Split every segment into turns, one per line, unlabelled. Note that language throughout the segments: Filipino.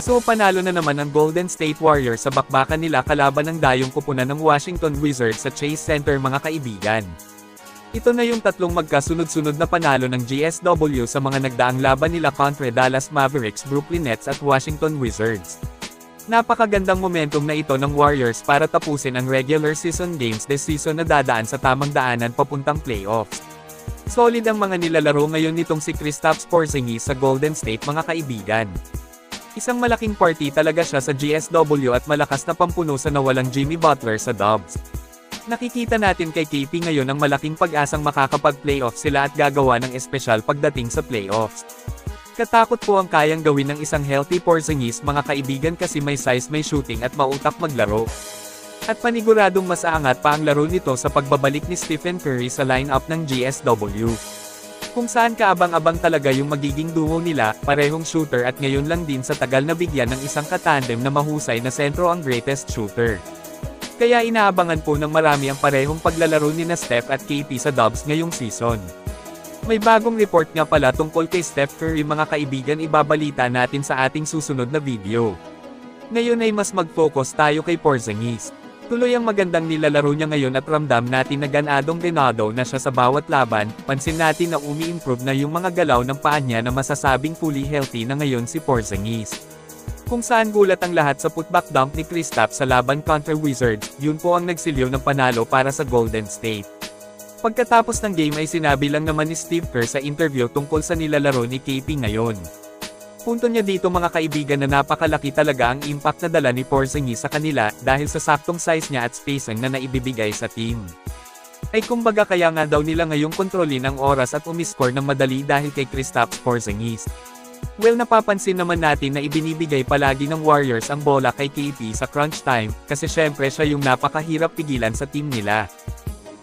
So panalo na naman ang Golden State Warriors sa bakbakan nila kalaban ng dayong kupunan ng Washington Wizards sa Chase Center mga kaibigan. Ito na yung tatlong magkasunod-sunod na panalo ng GSW sa mga nagdaang laban nila kontra Dallas Mavericks, Brooklyn Nets at Washington Wizards. Napakagandang momentum na ito ng Warriors para tapusin ang regular season games this season na dadaan sa tamang daanan papuntang playoffs. Solid ang mga nilalaro ngayon nitong si Kristaps Porzingis sa Golden State mga kaibigan. Isang malaking party talaga siya sa GSW at malakas na pampuno sa nawalang Jimmy Butler sa Dubs. Nakikita natin kay KP ngayon ang malaking pag-asang makakapag-playoff sila at gagawa ng espesyal pagdating sa playoffs. Katakot po ang kayang gawin ng isang healthy Porzingis mga kaibigan kasi may size, may shooting at mautak maglaro. At paniguradong mas aangat pa ang laro nito sa pagbabalik ni Stephen Curry sa lineup ng GSW. Kung saan kaabang-abang talaga yung magiging duo nila, parehong shooter at ngayon lang din sa tagal na bigyan ng isang katandem na mahusay na sentro ang greatest shooter. Kaya inaabangan po ng marami ang parehong paglalaro ni na Steph at KP sa Dubs ngayong season. May bagong report nga pala tungkol kay Steph Curry mga kaibigan, ibabalita natin sa ating susunod na video. Ngayon ay mas mag-focus tayo kay Porzingis. Tuloy ang magandang nilalaro niya ngayon at ramdam natin na ganadong-ganado na siya sa bawat laban, pansin natin na umi-improve na yung mga galaw ng paa niya na masasabing fully healthy na ngayon si Porzingis. Kung saan gulat ang lahat sa putback dunk ni Kristaps sa laban kontra Wizards, yun po ang nagsilyo ng panalo para sa Golden State. Pagkatapos ng game ay sinabi lang naman ni Steve Kerr sa interview tungkol sa nilalaro ni KP ngayon. Punto niya dito mga kaibigan na napakalaki talaga ang impact na dala ni Porzingis sa kanila dahil sa saktong size niya at spacing na naibibigay sa team. Ay kumbaga kaya nga daw nila ngayong kontrolin ang oras at umiscore ng madali dahil kay Kristaps Porzingis. Well, napapansin naman natin na ibinibigay palagi ng Warriors ang bola kay KP sa crunch time, kasi syempre siya yung napakahirap pigilan sa team nila.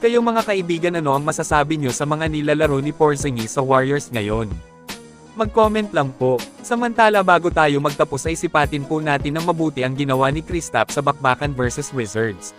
Kayo mga kaibigan, ano ang masasabi nyo sa mga nilalaro ni Porzingis sa Warriors ngayon? Mag-comment lang po. Samantala bago tayo magtapos ay sipatin po natin ng mabuti ang ginawa ni Kristaps sa bakbakan versus Wizards.